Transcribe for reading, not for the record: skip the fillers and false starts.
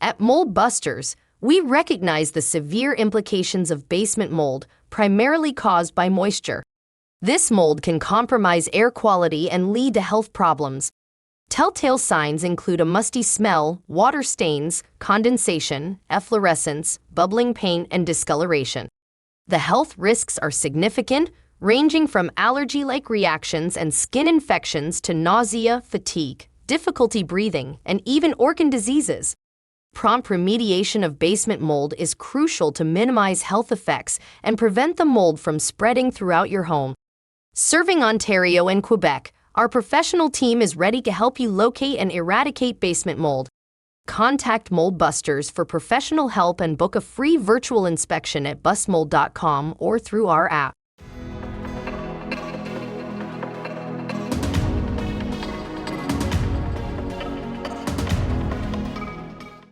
At Mold Busters, we recognize the severe implications of basement mold, primarily caused by moisture. This mold can compromise air quality and lead to health problems. Telltale signs include a musty smell, water stains, condensation, efflorescence, bubbling paint, and discoloration. The health risks are significant, ranging from allergy-like reactions and skin infections to nausea, fatigue, difficulty breathing, and even organ diseases. Prompt remediation of basement mold is crucial to minimize health effects and prevent the mold from spreading throughout your home. Serving Ontario and Quebec, our professional team is ready to help you locate and eradicate basement mold. Contact Mold Busters for professional help and book a free virtual inspection at bustmold.com or through our app.